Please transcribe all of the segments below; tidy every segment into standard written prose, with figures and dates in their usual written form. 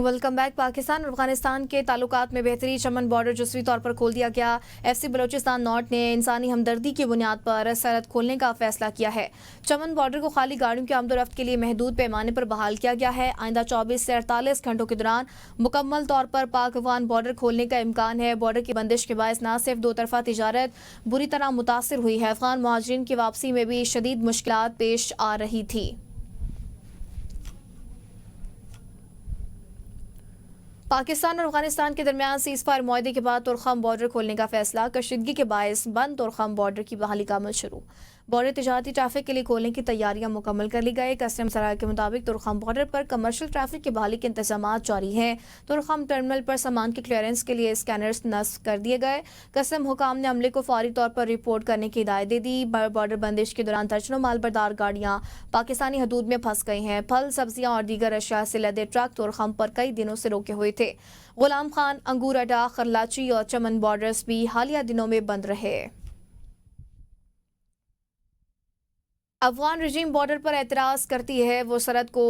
Welcome back. Pakistan और अफगानिस्तान के ताल्लुकात में बेहतरी। चमन बॉर्डर जुज़वी तौर पर खोल दिया गया। FC बलोचिस्तान नॉर्थ ने इंसानी हमदर्दी की बुनियाद पर सरहद खोलने का फैसला किया है। चमन बॉर्डर को खाली गाड़ियों की आमदोरफ्त के लिए महदूद पैमाने पर बहाल किया गया है। आइंदा 24 से 48 घंटों के दौरान मुकम्मल तौर पर पाक अफगान बॉर्डर खोलने का इम्कान है। बॉर्डर की बंदिश के बायस न सिर्फ दो तरफा तिजारत बुरी तरह मुतासर हुई है, अफगान मुहाजिरीन की वापसी में भी शदीद मुश्किलात पेश आ रही थी। पाकिस्तान और अफगानिस्तान के दरमियान सीज़फायर मुआहदे के बाद तुरखम बॉर्डर खोलने का फैसला। कशीदगी के बायस बंद तुरखम बॉर्डर की बहाली का अमल शुरू। बॉर्डर तिजारती ट्रैफिक के लिए खोलने की तैयारियां मुकम्मल कर ली गई। कस्टम सराय के मुताबिक तुरखम बॉर्डर पर कमर्शियल ट्रैफिक की बहाली के इंतजाम जारी हैं। तुरखम टर्मिनल पर सामान की क्लियरेंस के लिए स्कैनर्स नस्ब कर दिए गए। कस्टम हुकाम ने अमले को फौरी तौर पर रिपोर्ट करने की हिदायत दे दी। बॉर्डर बंदिश के दौरान दर्जनों मालबरदार गाड़ियां पाकिस्तानी हदूद में फंस गई हैं। फल, सब्जियां और दीगर अशिया से लदे ट्रक तुरखम पर कई दिनों से रोके हुए थे। गुलाम खान, अंगूर अड्डा, खरलाची और चमन बॉर्डर्स भी हालिया दिनों में बंद रहे। अफगान रजीम बॉर्डर पर एतराज़ करती है, वो सरहद को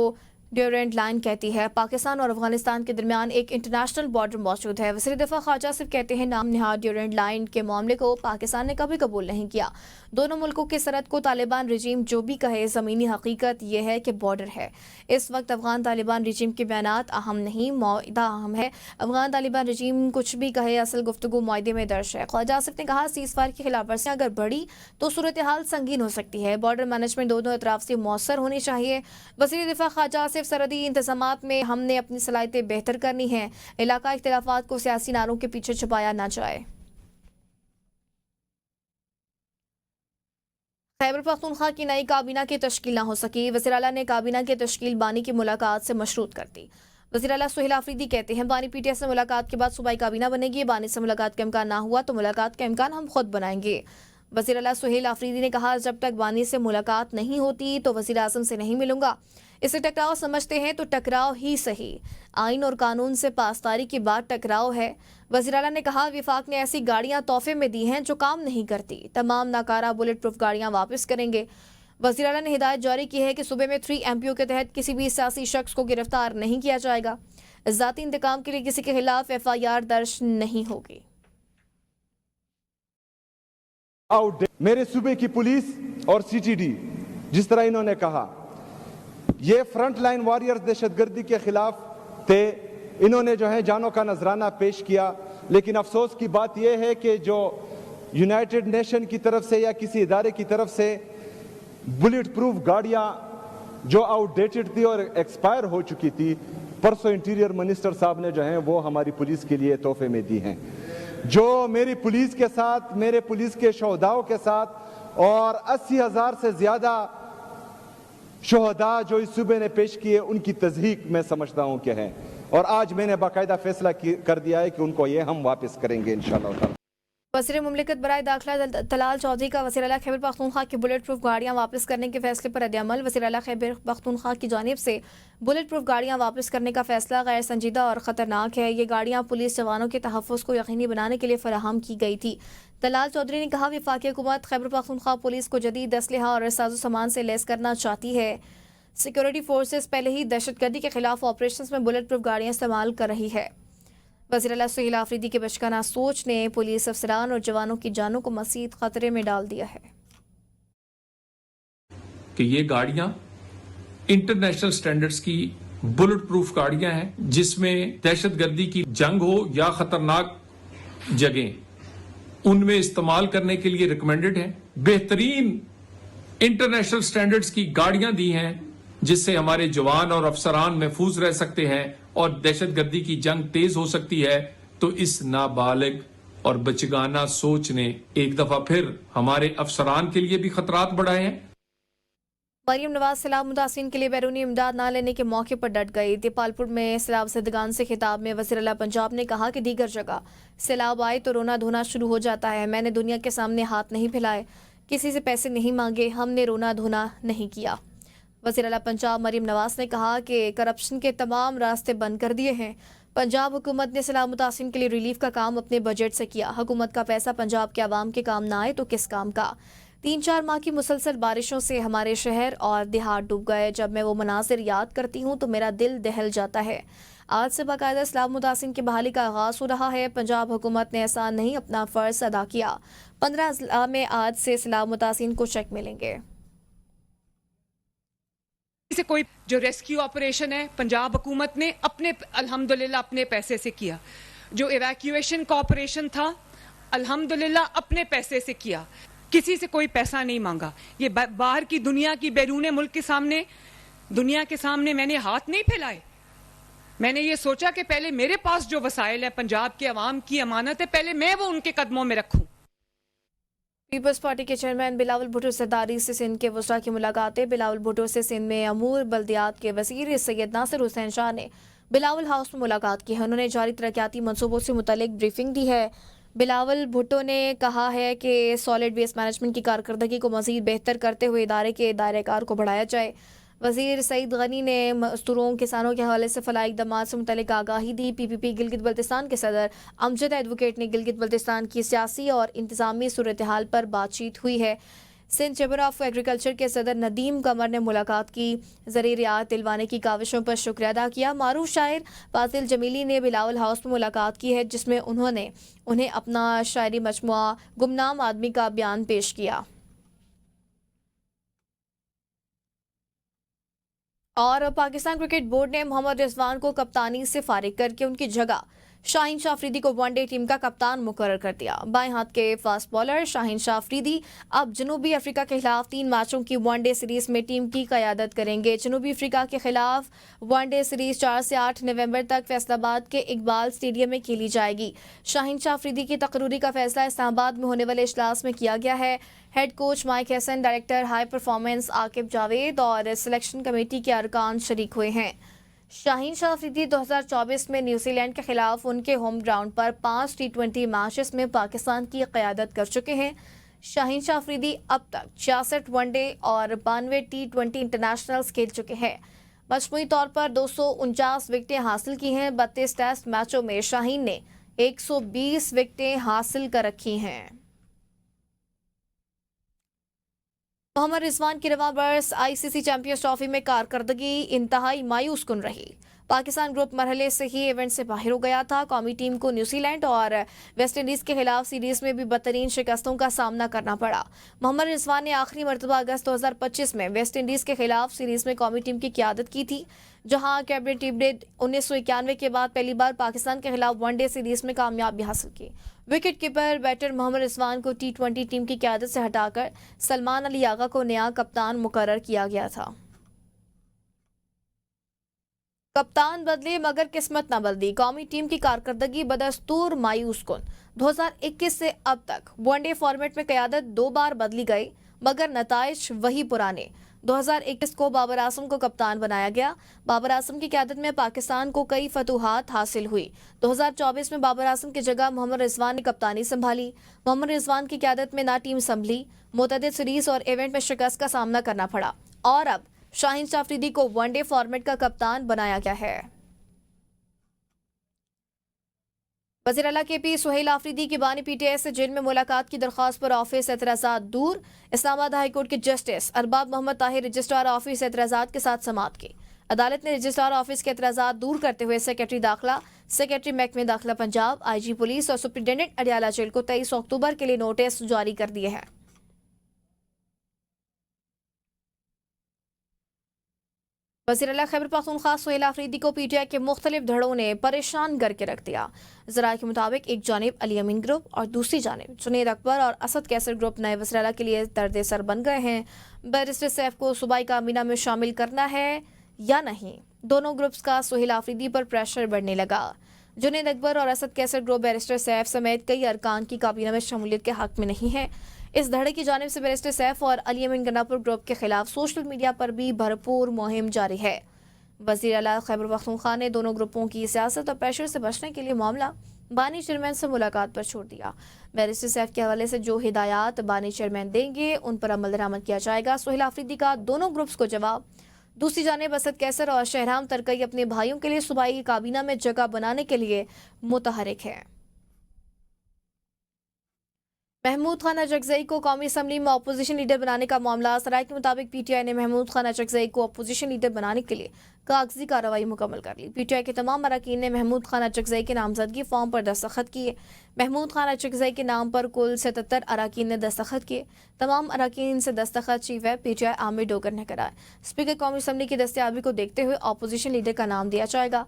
ड्यूरेंट लाइन कहती है। पाकिस्तान और अफगानिस्तान के दरमियान एक इंटरनेशनल बॉर्डर मौजूद है। वज़ीर दिफा ख्वाजा सिर्फ कहते हैं नाम निहाद ड्यूरेंट लाइन के मामले को पाकिस्तान ने कभी कबूल नहीं किया। दोनों मुल्कों के सरहद को तालिबान रजीम जो भी कहे, ज़मीनी हकीकत यह है कि बॉर्डर है। इस वक्त अफगान तालिबान रजीम के बयानात अहम नहीं, मुआहदा अहम है। अफगान तालिबान रजीम कुछ भी कहे, असल गुफ्तगू मुआहदे में दर्ज है। ख्वाजा सिर्फ ने कहा सीज़फायर की खिलाफ वर्जियां अगर बढ़ी तो सूरत हाल संगीन हो सकती है। बॉर्डर मैनेजमेंट दोनों अतराफ से मौसर होनी चाहिए। वज़ीर दिफा ख्वाजा सिर्फ सरहदी इंतजामात में हमने अपनी सलाहियतें बेहतर करनी है। इलाका इख्तिलाफात को सियासी नारों के पीछे छुपाया ना जाए। खैबर पख्तूनख्वा की नई काबीना की तश्कील न हो सकी। वज़ीर आला ने काबीना की तश्कील बानी की मुलाकात से मशरूत कर दी। वज़ीर आला सुहेल आफरीदी कहते हैं बानी PTS से मुलाकात के बाद सूबाई काबीना बनेगी। बानी से मुलाकात का इम्कान ना हुआ तो मुलाकात का इम्कान हम खुद बनाएंगे। वज़ीर आला सुहेल आफरीदी ने कहा जब तक बानी से मुलाकात नहीं होती तो वज़ीर आज़म से नहीं मिलूंगा। इसे टकराव समझते हैं तो टकराव ही सही। आइन और कानून से पासदारी की बात टकराव है। वज़ीर आला ने कहा विफाक ने ऐसी गाड़ियां तोहफे में दी हैं जो काम नहीं करती। तमाम नाकारा बुलेट प्रूफ गाड़ियां वापस करेंगे। वज़ीर आला ने हिदायत जारी की है कि सूबे में 3 MPO के तहत किसी भी सियासी शख्स को गिरफ्तार नहीं किया जाएगा। ज़ाती इंतकाम के लिए किसी के खिलाफ FIR दर्ज नहीं होगी। मेरे सूबे की पुलिस और CTD जिस तरह इन्होंने कहा ये फ्रंट लाइन वॉरियर्स दहशतगर्दी के खिलाफ थे। इन्होंने जो है जानों का नजराना पेश किया, लेकिन अफसोस की बात यह है कि जो यूनाइटेड नेशन की तरफ से या किसी इदारे की तरफ से बुलेट प्रूफ गाड़ियां जो आउटडेटेड थी और एक्सपायर हो चुकी थी, परसों इंटीरियर मिनिस्टर साहब ने जो है वो हमारी पुलिस के लिए तोहफे में दी हैं। जो मेरी पुलिस के साथ, मेरे पुलिस के शोहदाओं के साथ और 80,000 से ज्यादा शोहदा जो इस सूबे ने पेश किए, उनकी तज़हीक मैं समझता हूं कि है। और आज मैंने बाकायदा फैसला कर दिया है कि उनको ये हम वापस करेंगे इंशाअल्लाह। वज़ीर मुमलिकत बराए दाखिला तलाल चौधरी का वज़ीर आला खैबर पख्तूनख्वा की बुलेट प्रूफ गाड़ियां वापस करने के फैसले पर रद्द-ए-अमल। वज़ीर आला खैबर पख्तूनख्वा की जानिब से बुलेट प्रूफ गाड़ियां वापस करने का फैसला गैर संजीदा और ख़तरनाक है। ये गाड़ियां पुलिस जवानों के तहफ़्फ़ुज़ को यकीनी बनाने के लिए फराहम की गई थी। तलाल चौधरी ने कहा वफाकी हुकूमत खैबर पख्तूनख्वा पुलिस को जदीद असलहा और साजो सामान से लैस करना चाहती है। सिक्योरिटी फोर्सेस पहले ही दहशतगर्दी के खिलाफ ऑपरेशन में बुलेट प्रूफ गाड़ियां इस्तेमाल कर रही है। वज़ीर आला सुहेल आफरीदी के बचकाना सोच ने पुलिस अफसरान और जवानों की जानों को मज़ीद खतरे में डाल दिया है कि ये गाड़ियां इंटरनेशनल स्टैंडर्ड्स की बुलेट प्रूफ गाड़ियां हैं, जिसमें दहशतगर्दी की जंग हो या खतरनाक जगह उनमें इस्तेमाल करने के लिए रिकमेंडेड है। बेहतरीन इंटरनेशनल स्टैंडर्ड्स की गाड़ियां दी हैं जिससे हमारे जवान और अफसरान महफूज रह सकते हैं और दहशतगर्दी की जंग तेज हो सकती है। तो इस नाबालिग और बचगाना सोच ने एक दफा फिर हमारे अफसरान के लिए भी खतरात बढ़ाए हैं। मरियम नवाज सैलाब मुतासिरीन के लिए बैरूनी इमदाद न लेने के मौके पर डट गई। दीपालपुर में सैलाब ज़दगान से खिताब में वज़ीर आला पंजाब ने कहा कि दीगर जगह सैलाब आए तो रोना धोना शुरू हो जाता है। मैंने दुनिया के सामने हाथ नहीं फैलाए, किसी से पैसे नहीं मांगे, हमने रोना धोना नहीं किया। वज़ीर आला पंजाब मरियम नवाज ने कहा कि करप्शन के तमाम रास्ते बंद कर दिए हैं। पंजाब हुकूमत ने सैलाब मुतासिरीन के लिए रिलीफ का काम अपने बजट से किया। हुकूमत का पैसा पंजाब के आवाम के काम ना आए तो किस काम का। 3-4 माह की मुसलसल बारिशों से हमारे शहर और देहात डूब गए। जब मैं वो मनाजिर याद करती हूँ तो मेरा दिल दहल जाता है। آج سے باقاعدہ اسلام متاثرین کی بحالی کا آغاز ہو رہا ہے. پنجاب حکومت نے ایسا نہیں اپنا فرض ادا کیا. 15 اضلاع میں آج سے اسلام متاثرین کو چیک ملیں گے. سے کوئی جو ریسکیو آپریشن ہے پنجاب حکومت نے الحمدللہ اپنے پیسے سے کیا. جو ایویکیویشن کا آپریشن تھا الحمدللہ اپنے پیسے سے کیا. کسی سے کوئی پیسہ نہیں مانگا. یہ باہر کی دنیا کی بیرون ملک کے سامنے دنیا کے سامنے میں نے ہاتھ نہیں پھیلائے. میں نے یہ سوچا کہ پہلے میرے پاس جو وسائل ہے پنجاب کے عوام کی امانت ہے پہلے میں وہ ان کے قدموں میں رکھوں. پیپلز پارٹی کے چیئرمین بلاول بھٹو زرداری سے سندھ کے وزراء کی ملاقاتیں. بلاول بھٹو سے سندھ میں امور بلدیات کے وزیر سید ناصر حسین شاہ نے بلاول ہاؤس میں ملاقات کی ہے. انہوں نے جاری ترقیاتی منصوبوں سے متعلق بریفنگ دی ہے. بلاول بھٹو نے کہا ہے کہ سالڈ ویسٹ مینجمنٹ کی کارکردگی کو مزید بہتر کرتے ہوئے ادارے کے دائرہ کار کو بڑھایا جائے. وزیر سعید غنی نے مزدوروں کسانوں کے حوالے سے فلاحی اقدامات سے متعلق آگاہی دی. پی پی پی گلگت بلتستان کے صدر امجد ایڈوکیٹ نے گلگت بلتستان کی سیاسی اور انتظامی صورتحال پر بات چیت ہوئی ہے. سندھ چیمبر آف ایگریکلچر کے صدر ندیم قمر نے ملاقات کی. زرعی رعایت دلوانے کی کاوشوں پر شکریہ ادا کیا. معروف شاعر فاضل جمیلی نے بلاول ہاؤس میں ملاقات کی ہے جس میں انہیں اپنا شاعری مجموعہ گمنام آدمی کا بیان پیش کیا. اور پاکستان کرکٹ بورڈ نے محمد رضوان کو کپتانی سے فارغ کر کے ان کی جگہ شاہین شاہ افریدی کو ون ڈے ٹیم کا کپتان مقرر کر دیا. بائیں ہاتھ کے فاسٹ بالر شاہین شاہ افریدی اب جنوبی افریقہ کے خلاف 3 میچوں کی ون ڈے سیریز میں ٹیم کی قیادت کریں گے. جنوبی افریقہ کے خلاف ون ڈے سیریز 4 سے 8 نومبر تک فیصل آباد کے اقبال اسٹیڈیم میں کھیلی جائے گی. شاہین شاہ افریدی کی تقرری کا فیصلہ اسلام آباد میں ہونے والے اجلاس میں کیا گیا ہے. Head coach Mike Hesson, director high performance Aqib Javed اور سلیکشن کمیٹی کے ارکان شریک ہوئے ہیں. شاہین شاہ افریدی 2024 میں نیوزی لینڈ کے خلاف ان کے ہوم گراؤنڈ پر 5 T20 میچز میں پاکستان کی قیادت کر چکے ہیں. شاہین شاہ افریدی اب تک 66 ون ڈے اور 92 T20 انٹرنیشنلز کھیل چکے ہیں. مجموعی طور پر 249 وکٹیں حاصل کی ہیں. 32 ٹیسٹ میچوں میں شاہین نے 120 وکٹیں حاصل کر رکھی ہیں. محمد رضوان کی رواں برس آئی سی سی چیمپئنز ٹرافی میں کارکردگی انتہائی مایوس کن رہی. پاکستان گروپ مرحلے سے ہی ایونٹ سے باہر ہو گیا تھا. قومی ٹیم کو نیوزی لینڈ اور ویسٹ انڈیز کے خلاف سیریز میں بھی بدترین شکستوں کا سامنا کرنا پڑا. محمد رضوان نے آخری مرتبہ اگست 2025 میں ویسٹ انڈیز کے خلاف سیریز میں قومی ٹیم کی قیادت کی تھی، جہاں کیپٹن ٹیم نے 1991 کے بعد پہلی بار پاکستان کے خلاف ون ڈے سیریز میں کامیابی حاصل کی. وکٹ کیپر بیٹر محمد رضوان کو T20 ٹیم کی قیادت سے ہٹا کر سلمان علی آغا کو نیا کپتان مقرر کیا گیا تھا. کپتان بدلے مگر قسمت نہ بدلی. قومی ٹیم کی کارکردگی بدستور مایوس کن. 2021 سے اب تک ون ڈے فارمیٹ میں قیادت 2 بار بدلی گئی مگر نتائج وہی پرانے. 2021 کو بابر اعظم کو کپتان بنایا گیا. بابر اعظم کی قیادت میں پاکستان کو کئی فتوحات حاصل ہوئی. 2024 میں بابر اعظم کی جگہ محمد رضوان نے کپتانی سنبھالی. محمد رضوان کی قیادت میں نہ ٹیم سنبھلی، متعدد سیریز اور ایونٹ میں شکست کا سامنا کرنا پڑا اور اب شاہین شاہ افریدی کو ون ڈے فارمیٹ کا کپتان بنایا گیا ہے. وزیر اعلیٰ کے پی سہیل آفریدی کی بانی پی ٹی آئی سے جیل میں ملاقات کی درخواست پر آفس اعتراضات دور. اسلام آباد ہائی کورٹ کے جسٹس ارباب محمد طاہر رجسٹرار آفس اعتراضات کے ساتھ سماعت کی. عدالت نے رجسٹرار آفس کے اعتراضات دور کرتے ہوئے سیکرٹری داخلہ، سیکرٹری محکمہ داخلہ پنجاب، آئی جی پولیس اور سپرنٹینڈنٹ اڈیالہ جیل کو 23 اکتوبر کے لیے نوٹس جاری کر دیے ہیں. وزیر اعلیٰ خیبر پختونخوا سہیل آفریدی کو پی ٹی آئی کے مختلف دھڑوں نے پریشان کر کے رکھ دیا. ذرائع کے مطابق ایک جانب علی امین گروپ اور دوسری جانب جنید اکبر اور اسد کیسر گروپ نئے وزیر اعلیٰ کے لیے درد سر بن گئے ہیں. بیرسٹر سیف کو صوبائی کابینہ میں شامل کرنا ہے یا نہیں، دونوں گروپس کا سہیل آفریدی پر پریشر بڑھنے لگا. جنید اکبر اور اسد کیسر گروپ بیرسٹر سیف سمیت کئی ارکان کی کابینہ میں شمولیت کے حق میں نہیں ہیں. اس دھڑے کی جانب سے بیرسٹر سیف اور علی امین گناپور گروپ کے خلاف سوشل میڈیا پر بھی بھرپور مہم جاری ہے. وزیر اعلیٰ خیبر پختونخوا نے دونوں گروپوں کی سیاست اور پریشر سے بچنے کے لیے معاملہ بانی چیئرمین سے ملاقات پر چھوڑ دیا. بیرسٹر سیف کے حوالے سے جو ہدایات بانی چیئرمین دیں گے ان پر عمل درآمد کیا جائے گا. سہیل آفریدی کا دونوں گروپس کو جواب. دوسری جانب اسد کیسر اور شہرام ترکئی اپنے بھائیوں کے لیے صوبائی کابینہ میں جگہ بنانے کے لیے متحرک ہے. महमूद खान अचकजई को कौमी असम्बली में अपोजिशन लीडर बनाने का मामला। सराय के मुताबिक पीटीआई ने महमूद खान अचकजई को अपोजिशन लीडर बनाने के लिए कागजी कार्रवाई मुकम्मल कर ली। पीटीआई के तमाम अरकान ने महमूद खान अचकजई के नामजदगी फॉर्म पर दस्तखत किए। महमूद खान अचकजई के नाम पर कुल 77 अरकान ने दस्तखत किए। तमाम अरकान से दस्तखत chief whip PTI Aamir Dogar ने कराए। स्पीकर कौमी असम्बली की दस्तयाबी को देखते हुए अपोजिशन लीडर का नाम दिया जाएगा।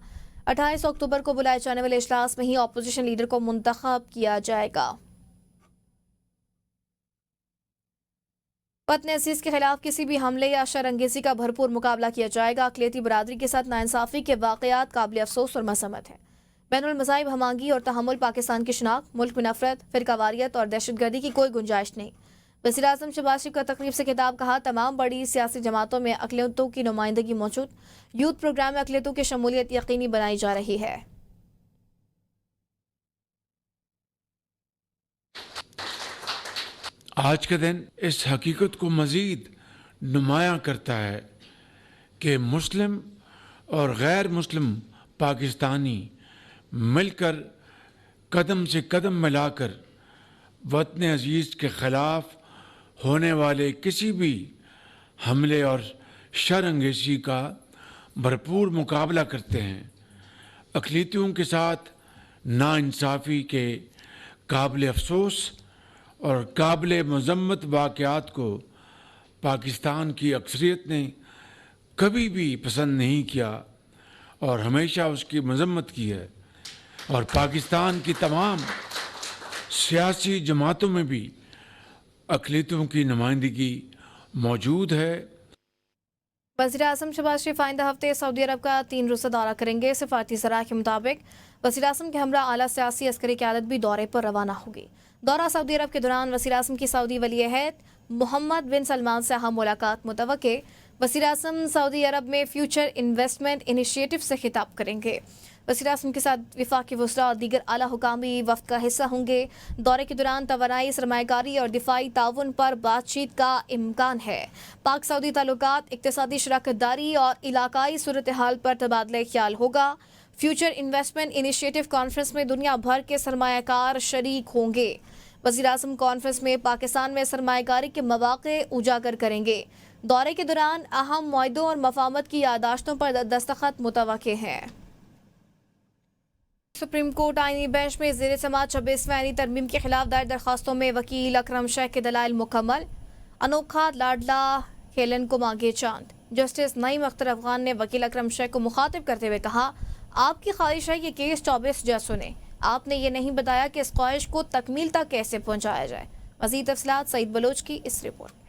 28 अक्टूबर को बुलाए जाने वाले इजलास में ही अपोजिशन लीडर को मुंतखब किया जाएगा। वतन अजीज के खिलाफ किसी भी हमले या शरअंगेजी का भरपूर मुकाबला किया जाएगा। अक़लियती बरादरी के साथ नाइंसाफ़ी के वाक़यात काबिल अफसोस और मज़म्मत है। बैनुल मज़ाहिब हमआहंगी और तहम्मुल पाकिस्तान की शनाख्त, मुल्क में नफरत, फ़िरकावारियत और दहशतगर्दी की कोई गुंजाइश नहीं। वज़ीर आज़म शहबाज शरीफ का तकरीब से खिताब। कहा, तमाम बड़ी सियासी जमातों में अक़लियतों की नुमाइंदगी मौजूद। यूथ प्रोग्राम में अक़लियतों की शमूलियत यकीनी बनाई जा रही है। आज का दिन इस हकीकत को मज़ीद नुमायां करता है कि मुस्लिम और गैर मुस्लिम पाकिस्तानी मिलकर कदम से कदम मिलाकर वतन अजीज़ के ख़िलाफ़ होने वाले किसी भी हमले और शरअंगेज़ी का भरपूर मुकाबला करते हैं। अक़लियतियों के साथ नाइंसाफ़ी के काबिल अफसोस और काबिल मज़म्मत वाक़यात को पाकिस्तान की अक्सरियत ने कभी भी पसंद नहीं किया और हमेशा उसकी मज़म्मत की है। और पाकिस्तान की तमाम सियासी जमातों में भी अक़लियतों की नुमाइंदगी मौजूद है। वज़ीर आज़म शहबाज शरीफ आइंदा हफ्ते सऊदी अरब का 3 रोज़ा दौरा करेंगे। सफारती ज़राए के मुताबिक वज़ीर आज़म के हमरा आला सियासी अस्करी क़यादत भी दौरे पर रवाना होगी। दौरा सऊदी अरब के दौरान वज़ीर आज़म की सऊदी वली अहद मोहम्मद बिन सलमान से अहम मुलाकात मुतवक्के। वज़ीर आज़म सऊदी अरब में फ्यूचर इन्वेस्टमेंट इनिशिएटिव से खिताब करेंगे। वज़ीर आज़म के साथ वफाकी वज़रा और दीगर आला हुकामी वफ़द का हिस्सा होंगे। दौरे के दौरान तवानाई, सरमायाकारी और दिफाई ताउन पर बातचीत का इम्कान है। पाक सऊदी ताल्लुकात, इक़्तिसादी शराकतदारी और इलाकाई सूरत हाल पर तबादला ख्याल होगा। फ्यूचर इन्वेस्टमेंट इनिशिएटिव कॉन्फ्रेंस में दुनिया भर के सरमायाकार शरीक होंगे। वज़ीर आज़म कॉन्फ्रेंस में पाकिस्तान में सरमायाकारी के मौक़े उजागर करेंगे। दौरे के दौरान अहम मुआहदों और मफाहमत की यादाश्तों पर दस्तखत मुतवक्के हैं। सुप्रीम कोर्ट आईनी बेंच में ज़ेर समाअत 26वें आईनी तरमीम के खिलाफ दायर दरखास्तों में वकील अकरम शेख के दलाइल मुकम्मल। अनोखा लाडला खेलन को मांगे चांद। जस्टिस नईम अख्तर अफगान ने वकील अकरम शेख को मुखातिब करते हुए कहा, आपकी ख्वाहिश है कि केस 24 जज सुने। आपने ये नहीं बताया कि इस ख्वाहिश को तकमील तक कैसे पहुंचाया जाए। मज़ीद तफसीलात सईद बलोच की इस रिपोर्ट में।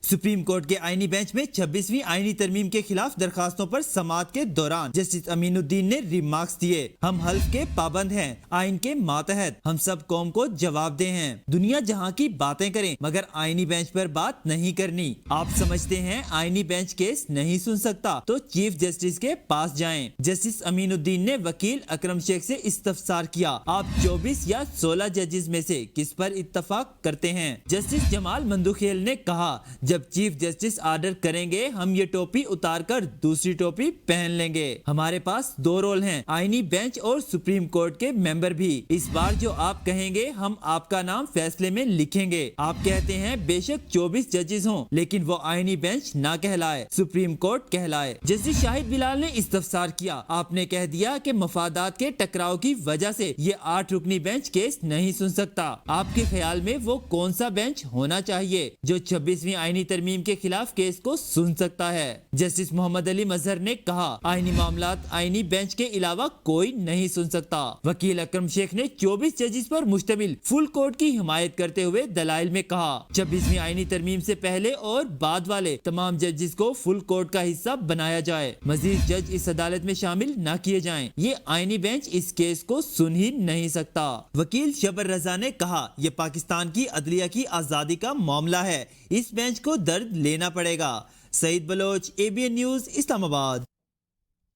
सुप्रीम कोर्ट के आईनी बेंच में 26वीं आईनी तरमीम के खिलाफ दरखास्तों पर समाअत के दौरान जस्टिस अमीनुद्दीन ने रिमार्क्स दिए। हम हल्फ के पाबंद हैं, आइन के मातहत हम सब कौम को जवाबदेह हैं। दुनिया जहां की बातें करें मगर आईनी बेंच पर बात नहीं करनी। आप समझते हैं आईनी बेंच केस नहीं सुन सकता तो चीफ जस्टिस के पास जाएं। जस्टिस अमीनुद्दीन ने वकील अकरम शेख से इस्तफसार किया, आप 24 या 16 जजेस में से किस पर इत्तफाक करते हैं। जस्टिस जमाल मंदुखेल ने कहा, जब चीफ जस्टिस ऑर्डर करेंगे हम ये टोपी उतारकर दूसरी टोपी पहन लेंगे। हमारे पास 2 रोल हैं, आईनी बेंच और सुप्रीम कोर्ट के मेंबर भी। इस बार जो आप कहेंगे हम आपका नाम फैसले में लिखेंगे। आप कहते हैं बेशक 24 जजेस हों लेकिन वो आईनी बेंच ना कहलाए, सुप्रीम कोर्ट कहलाए। जस्टिस शाहिद बिलाल ने इस्तफसार किया, आपने कह दिया कि मफादात के टकराव की वजह से ये 8 रुकनी बेंच केस नहीं सुन सकता। आपके ख्याल में वो कौन सा बेंच होना चाहिए जो 26वीं आईनी तरमीम के खिलाफ केस को सुन सकता है। जस्टिस मोहम्मद अली मजहर ने कहा, आईनी मामलात आईनी बेंच के अलावा कोई नहीं सुन सकता। वकील अकरम शेख ने 24 जजेस पर मुश्तमिल फुल कोर्ट की हिमायत करते हुए दलाइल में कहा, 26वीं आईनी तरमीम से पहले और बाद वाले तमाम जजेस को फुल कोर्ट का हिस्सा बनाया जाए। मजीद जज इस अदालत में शामिल न किए जाएं। ये आईनी बेंच इस केस को सुन ही नहीं सकता। वकील शबर रजा ने कहा, ये पाकिस्तान की अदलिया की आजादी का मामला है, इस बेंच को दर्द लेना पड़ेगा। Saeed Baloch, ABN news, Islamabad.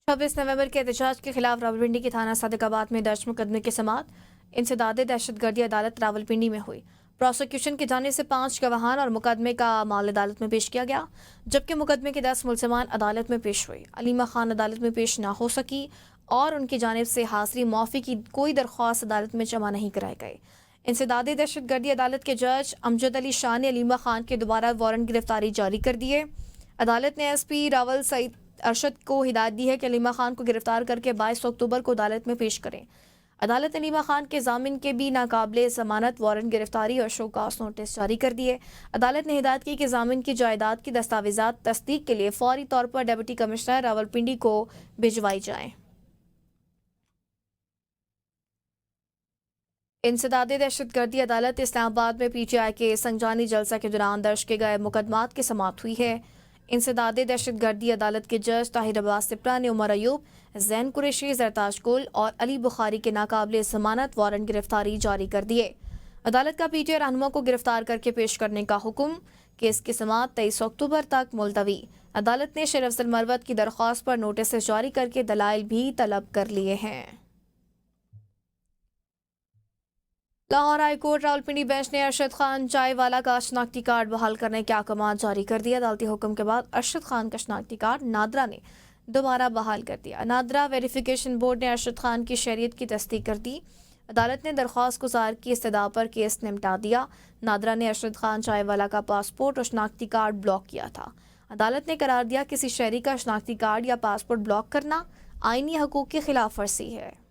26 नवंबर के एहतजाज के खिलाफ रावलपिंडी के थाना सादिकाबाद में दर्ज मुकदमे की समाअत इंसदाद दहशतगर्दी अदालत रावलपिंडी में हुई। प्रोसिक्यूशन की जानिब से 5 गवाहान और मुकदमे का माल अदालत में पेश किया गया, जबकि मुकदमे के 10 मुलजमान अदालत में पेश हुई। अलीमा खान अदालत में पेश ना हो सकी और उनकी जानिब से हाजिरी माफ़ी की कोई दरख्वास्त अदालत में जमा नहीं कराई गई। इंसदादी दहशत गर्दी अदालत के जज अमजद अली शाह ने अलीमा खान के दोबारा वारंट गिरफ्तारी जारी कर दिए। अदालत ने एसपी रावल सईद अरशद को हिदायत दी है कि अलीमा खान को गिरफ्तार करके 22 अक्टूबर को अदालत में पेश करें। अदालत ने अलीमा खान के जामिन के भी नाकाबिले जमानत वारंट गिरफ्तारी और शोकास नोटिस जारी कर दिए। अदालत ने हिदायत की कि जामिन की जायदाद की दस्तावेजात तस्दीक के लिए फौरी तौर पर डिप्टी कमिश्नर रावलपिंडी को भिजवाई जाएं। इंसदादी दहशतगर्दी अदालत इस्लामाबाद में पीटीआई के संजानी जलसा के दौरान दर्ज किए गए मुकदमात की समाअत हुई है। इंसदादी दहशतगर्दी अदालत के जज ताहिर अब्बास सिप्रा ने उमर अयूब, जैन कुरैशी, जरताज गुल और अली बुखारी के नाकाबिले जमानत वारंट गिरफ्तारी जारी कर दिए। अदालत का पीटीआई रहनुमा को गिरफ्तार करके पेश करने का हुक्म। केस की समाअत 23 अक्टूबर तक मुलतवी। अदालत ने शेर अफजल मरवत की दरख्वास्त पर नोटिस जारी करके दलाइल भी तलब कर लिए हैं। Lahore high court Rawalpindi bench ने अरशद खान चायवाला का शनाख्ती कार्ड बहाल करने के अहकाम जारी कर दिया। अदालती हुक्म के बाद अरशद खान का शनाख्ती कार्ड नादरा ने दोबारा बहाल कर दिया। नादरा वेरिफिकेशन बोर्ड ने अरशद खान की शहरियत की तस्दीक कर दी। अदालत ने दरख्वास्त गुजार की इस्तदा पर केस निपटा दिया। नादरा ने अरशद खान चायवाला का पासपोर्ट और शनाख्ती कार्ड ब्लॉक किया था। अदालत ने करार दिया किसी शहरी का शनाख्ती कार्ड या पासपोर्ट ब्लॉक करना आईनी हकूक की खिलाफ वर्जी है।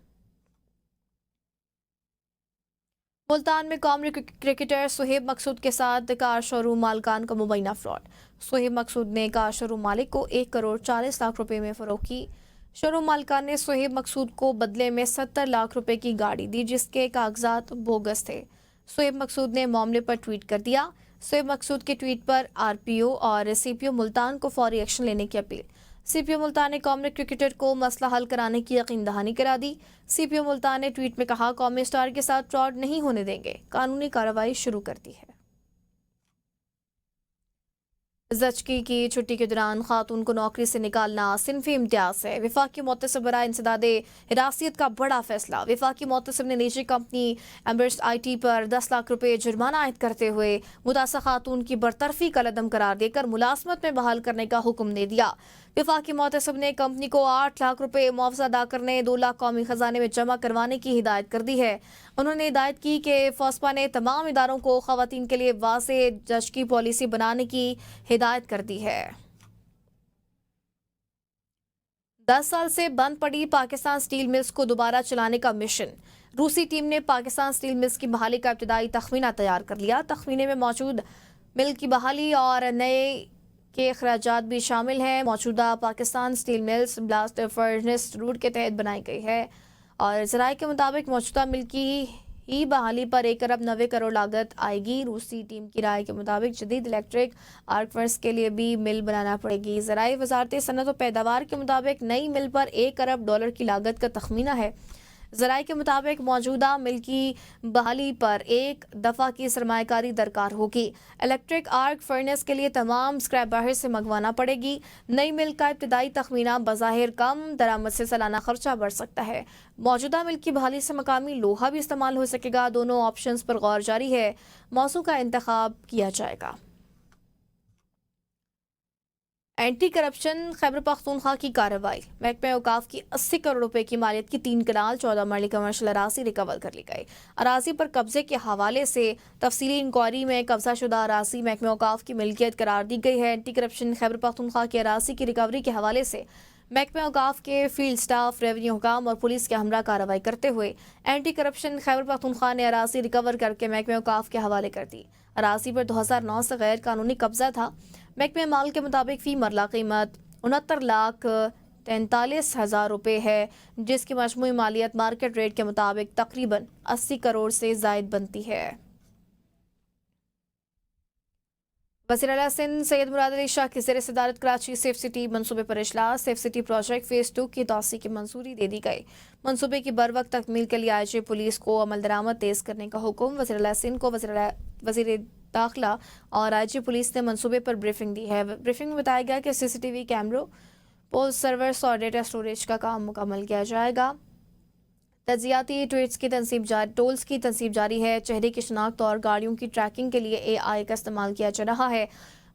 मुल्तान में कौमी क्रिकेटर सुहेब मकसूद के साथ कार शोरूम मालकान का मुबैना फ्रॉड। सुहेब मकसूद ने कार शोरूम मालिक को 1 करोड़ 40 लाख रुपए में फरोख्त की। शोरूम मालकान ने सुहेब मकसूद को बदले में 70 लाख रुपए की गाड़ी दी जिसके कागजात बोगस थे। सुहेब मकसूद ने मामले पर ट्वीट कर दिया। सुहेब मकसूद के ट्वीट पर आरपीओ और सीपीओ मुल्तान को फौरी एक्शन लेने की अपील। सीपीओ मुल्तान ने कौमी क्रिकेटर को मसला हल कराने की यकीन दहानी करा दी। सीपीओ मुल्तान ने ट्वीट में कहा, कौमी स्टार के साथ फ्रॉड नहीं होने देंगे, कानूनी कार्रवाई शुरू कर दी है। ज़चकी की छुट्टी के दौरान खातून को नौकरी से निकालना सिनफी इम्तियाज है। वफाकी मुअत्तसिब बराए इंसदादे हिरासत का बड़ा फैसला। वफाकी मुअत्तसिब ने निजी कंपनी एम्बर्स IT पर 10 लाख रुपए जुर्माना आयद करते हुए मुतासा खातून की बरतरफी का लदम करार देकर मुलाजमत में बहाल करने का हुक्म दे दिया। वफाकी मुअत्तसिब ने कंपनी को 8 लाख रुपए मुआवजा अदा करने 2 लाख कौमी खजाने में जमा करवाने की हिदायत कर दी है। उन्होंने हिदायत की कि फोस्पा ने तमाम इदारों को खवातीन के लिए वाज़ेह ज़चकी पॉलिसी बनाने की हिदायत कर दी है। 10 साल से बंद पड़ी पाकिस्तान स्टील मिल्स को दोबारा चलाने का मिशन। रूसी टीम ने पाकिस्तान स्टील मिल्स की बहाली का इब्तिदाई तखमीना तैयार कर लिया। तखमीने में मौजूद मिल की बहाली और नए के अखराजात भी शामिल हैं। मौजूदा Pakistan steel mills blast furnace route के तहत बनाई गई है और ज़राए के मुताबिक मौजूदा मिल की ही बहाली पर 1 अरब 90 करोड़ लागत आएगी। रूसी टीम की राय के मुताबिक जदीद इलेक्ट्रिक आर्क फर्स के लिए भी मिल बनाना पड़ेगी। ज़राए वजारत सनत और पैदावार के मुताबिक नई मिल पर $1 अरब की लागत का तखमीना है। ज़राए के मुताबिक मौजूदा मिल की बहाली पर एक दफ़ा की सरमायाकारी दरकार होगी। इलेक्ट्रिक आर्क फर्नेस के लिए तमाम स्क्रैप बाहर से मंगवाना पड़ेगी। नई मिल का इब्तिदाई तखमीना बज़ाहिर कम दरामद से सालाना खर्चा बढ़ सकता है। मौजूदा मिल की बहाली से मकामी लोहा भी इस्तेमाल हो सकेगा। दोनों ऑप्शंस पर गौर जारी है। मौजू का इंतखाब किया जाएगा। एंटी करप्शन खैबर पख्तूनख्वा की कार्रवाई। महकमा औकाफ की 80 करोड़ रुपए की मालियत की 3 कनाल 14 मरली कमर्शियल अराजी रिकवर कर ली गई। अराजी पर कब्जे के हवाले से तफसीली इंक्वायरी में कब्जा शुदा अराजी महकमा औकाफ की मिल्कियत करार दी गई है। एंटी करप्शन खैबर पख्तूनख्वा की अराजी की रिकवरी के हवाले से महकमा औकाफ के फील्ड स्टाफ, रेवेन्यू हुकाम और पुलिस के हमरा कार्रवाई करते हुए एंटी करप्शन खैबर पख्तूनख्वा ने अराजी रिकवर करके महकमा औकाफ के हवाले कर दी। अराजी पर 2009 से गैर कानूनी कब्जा था। महकमे माल के मुताबिक फी मरला कीमत 69,43,000 रुपये है, जिसकी मजमूई मालियत मार्केट रेट के मुताबिक तकरीबन 80 करोड़ से जायद बनती है। वज़ीर आला सिंध सैयद मुराद अली शाह की ज़ेर सदारत कराची सेफ सिटी मनसूबे पर इजलास। सेफ सिटी प्रोजेक्ट फ़ेज़ 2 की तौसी की मंजूरी दे दी गई। मनसूबे की बर वक्त तकमील के लिए IG पुलिस को अमल दरामद तेज़ करने का हुक्म। वज़ीर आला सिंध को वज़ीर दाखिला और IG पुलिस ने मंसूबे पर ब्रीफिंग दी है। ब्रीफिंग में बताया गया कि CCTV कैमरों, पोस्ट सर्वर्स और डेटा स्टोरेज का काम मुकम्मल किया जाएगा। तजियाती टोल्स की तनसीब जारी है। चेहरे की शनाख्त और गाड़ियों की ट्रैकिंग के लिए AI का इस्तेमाल किया जा रहा है।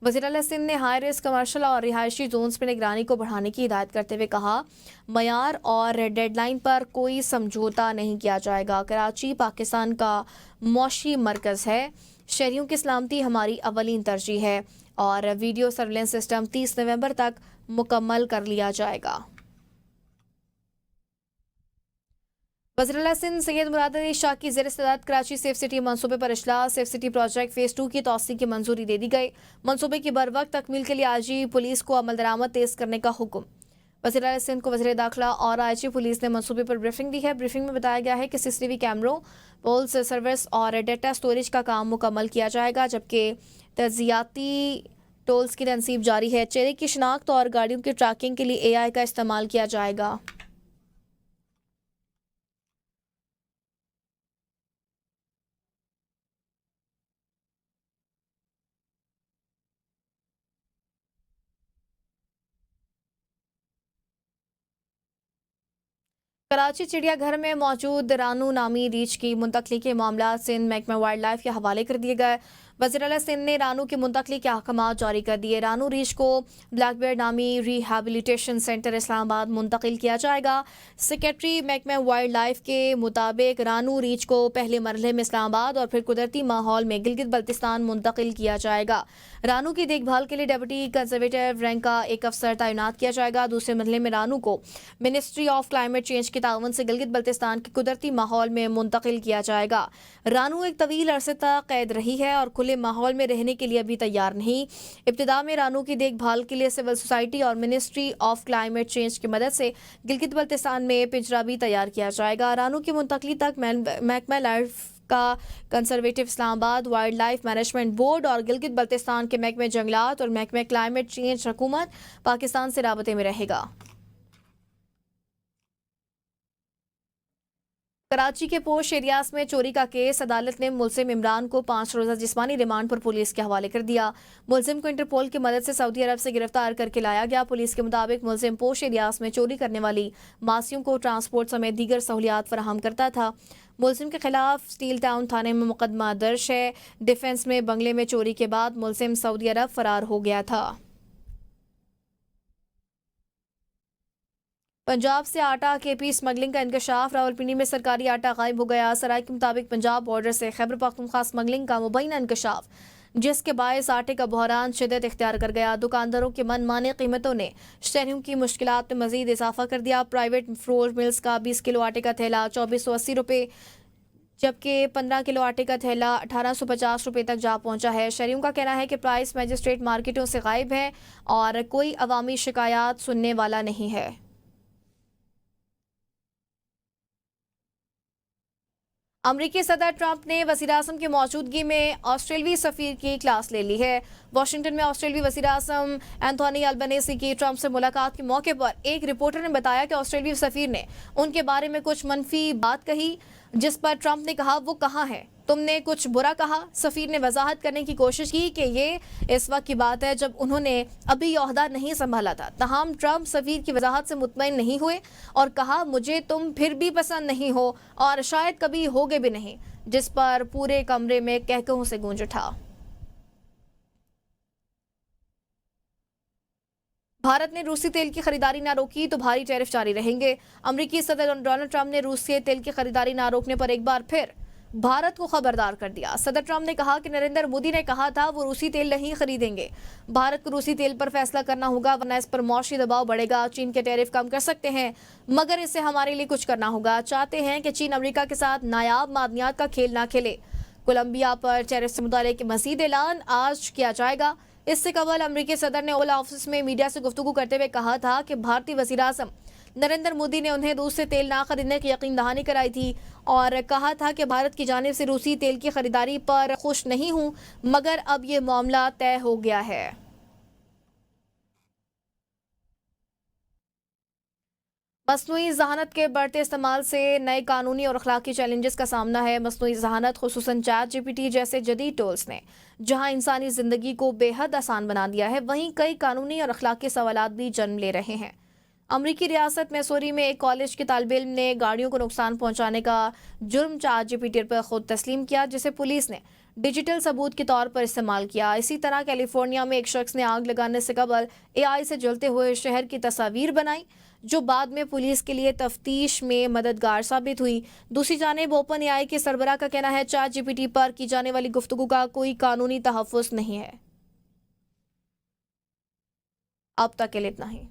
वज़ीर आला सिंध ने हाई रिस्क कमर्शियल और रिहायशी जोन्स में निगरानी को बढ़ाने की हिदायत करते हुए कहा, मयार और डेडलाइन पर कोई समझौता नहीं किया जाएगा। कराची पाकिस्तान का मौशी मरकज़ है, शहरियों की सलामती हमारी अवलीन तरजीह है और वीडियो सर्विलेंस सिस्टम 30 नवंबर तक मुकम्मल कर लिया जाएगा। वज़ीर आला सिंध सैयद मुराद अली शाह की ज़ेर सदारत कराची सेफ सिटी मनसूबे पर इजलास। सेफ सिटी प्रोजेक्ट फेज़ 2 की तौसीक़ की मंजूरी दे दी गई। मनसूबे की बरवक्त तकमील के लिए आईजी पुलिस को अमल दरामद तेज़ करने का हुक्म। वज़ीर आला सिंध को वज़ीर दाखिला और आईजी पुलिस ने मनसूबे पर ब्रीफिंग दी है। ब्रीफिंग में बताया गया है कि CCTV कैमरों, पोल्स सर्विस और डेटा स्टोरेज का काम मुकम्मल किया जाएगा, जबकि तजियाती टोल्स की तनसीब जारी है। चेहरे की शिनाख्त और गाड़ियों की ट्रैकिंग के लिए AI का इस्तेमाल किया जाएगा। कराची चिड़ियाघर में मौजूद रानू नामी रीछ की मुंतकली के मामला सिंध महकमा वाइल्ड लाइफ के हवाले कर दिए गए। वज़ीर आला सिंध ने रानू की मुंतकली के अहकाम जारी कर दिए। रानू रीछ को ब्लैक बेयर नामी रिहैबिलिटेशन सेंटर इस्लामाबाद मुंतकिल किया जाएगा। सेक्रेटरी महकमा वाइल्ड लाइफ के मुताबिक रानू रीछ को पहले मरहले में इस्लामाबाद और फिर कुदरती माहौल में गिलगित बल्तिस्तान मुंतकिल किया जाएगा। रानू की देखभाल के लिए डेप्यूटी कंजर्वेटिव रैंक का एक अफसर तैनात किया जाएगा। दूसरे मरहले में रानू को मिनिस्ट्री ऑफ क्लाइमेट चेंज के ताउन से गिलगित बल्तिस्तान के कुदरती माहौल में मुंतकिल किया जाएगा। रानू एक तवील अरसे तक कैद रही है और खुले माहौल में रहने के लिए अभी तैयार नहीं। इब्तिदा में रानू की देखभाल के लिए सिविल सोसाइटी और मिनिस्ट्री ऑफ क्लाइमेट चेंज की मदद से गिलगित बल्तिस्तान में पिंजरा भी तैयार किया जाएगा। रानू की मुंतकली तक महकमा लाइफ का conservative Islamabad, wild life management board और गिलगित बल्तिस्तान के महकमे जंगलात और महकमे क्लाइमेट चेंज हुकूमत पाकिस्तान से राबते में रहेगा। कराची के पोश एरियाज में चोरी का केस, अदालत ने मुलजिम इमरान को 5 रोज़ा जिस्मानी रिमांड पर पुलिस के हवाले कर दिया। मुलजिम को इंटरपोल की मदद से सऊदी अरब से गिरफ्तार करके लाया गया। पुलिस के मुताबिक मुलजिम पोश एरियाज में चोरी करने वाली मासियों को ट्रांसपोर्ट समेत दीगर सहूलियात फराहम करता था। मुलजिम के खिलाफ स्टील टाउन थाने में मुकदमा दर्ज है। डिफेंस में बंगले में चोरी के बाद मुलजिम सऊदी अरब फरार हो गया था। पंजाब से आटा केपी स्मगलिंग का इंकशाफ, रावलपिंडी में सरकारी आटा गायब हो गया। सराय के मुताबिक पंजाब बॉर्डर से खैबर पख्तूनख्वा स्मगलिंग का मुबैना इंकशाफ, जिसके बायस आटे का बहरान शिद्दत इख्तियार कर गया। दुकानदारों की मनमानी कीमतों ने शहरियों की मुश्किलात में मजीद इजाफा कर दिया। प्राइवेट फ्लोर मिल्स का 20 किलो आटे का थैला 2480 रुपये, जबकि 15 किलो आटे का थैला 1850 रुपये तक जा पहुंचा है। शहरियों का कहना है कि प्राइस मैजिस्ट्रेट मार्केटों से गायब है और कोई अवामी शिकायत सुनने वाला नहीं है। अमरीकी सदर ट्रंप ने वज़ीर-ए-आज़म की मौजूदगी में ऑस्ट्रेलियाई सफ़ीर की क्लास ले ली है। वाशिंगटन में ऑस्ट्रेलियाई वज़ीर-ए-आज़म एंथोनी अल्बनीज़ी की ट्रंप से मुलाकात के मौके पर एक रिपोर्टर ने बताया कि ऑस्ट्रेलियाई सफ़ीर ने उनके बारे में कुछ मनफी बात कही, जिस पर ट्रंप ने कहा, वो कहाँ है, तुमने कुछ बुरा कहा। सफ़ीर ने वजाहत करने की कोशिश की कि ये इस वक्त की बात है जब उन्होंने अभी ये ओहदा नहीं संभाला था। तमाम ट्रंप सफ़ीर की वजाहत से मुतमईन नहीं हुए और कहा, मुझे तुम फिर भी पसंद नहीं हो और शायद कभी होगे भी नहीं, जिस पर पूरे कमरे में कहकहों से गूंज उठा। भारत ने रूसी तेल की खरीदारी ना रोकी तो भारी टैरिफ जारी रहेंगे। अमरीकी सदर डोनाल्ड ट्रंप ने रूस से तेल की खरीदारी ना रोकने पर एक बार फिर भारत को खबरदार कर दिया। सदर ट्रंप ने कहा कि नरेंद्र मोदी ने कहा था वो रूसी तेल नहीं खरीदेंगे। भारत को रूसी तेल पर फैसला करना होगा, वरना इस पर मौशी दबाव बढ़ेगा। चीन के टैरिफ कम कर सकते हैं, मगर इससे हमारे लिए कुछ करना होगा। चाहते हैं कि चीन अमेरिका के साथ नायाब मादनियात का खेल ना खेले। कोलंबिया पर टैरिफ से मुतालिक मजीद ऐलान आज किया जाएगा। इससे कबल अमरीकी सदर ने ओवल ऑफिस में मीडिया से गुफ्तगू करते हुए कहा था कि भारतीय वज़ीर-ए-आज़म नरेंद्र मोदी ने उन्हें रूस से तेल ना खरीदने की यकीन दहानी कराई थी और कहा था कि भारत की जानिब से रूसी तेल की खरीदारी पर खुश नहीं हूं, मगर अब ये मामला तय हो गया है। मस्नूई ज़हानत के बढ़ते इस्तेमाल से नए कानूनी और अखलाकी चैलेंजेस का सामना है। मस्नूई ज़हानत खुसूसन ChatGPT जैसे जदीद टूल्स ने जहां इंसानी ज़िंदगी को बेहद आसान बना दिया है, वहीं कई कानूनी और अखलाकी सवालात भी जन्म ले रहे हैं। अमरीकी रियासत मैसूरी में एक कॉलेज के तालिब इल्म ने गाड़ियों को नुकसान पहुंचाने का जुर्म ChatGPT पर खुद तस्लीम किया, जिसे पुलिस ने ڈیجیٹل ثبوت کے طور پر استعمال کیا۔ اسی طرح کیلیفورنیا میں ایک شخص نے آگ لگانے سے قبل AI سے جلتے ہوئے شہر کی تصاویر بنائی، جو بعد میں پولیس کے لیے تفتیش میں مددگار ثابت ہوئی۔ دوسری جانب اوپن AI کے سربراہ کا کہنا ہے چیٹ GPT پر کی جانے والی گفتگو کا کوئی قانونی تحفظ نہیں ہے۔ اب تک کے لیے اتنا ہی۔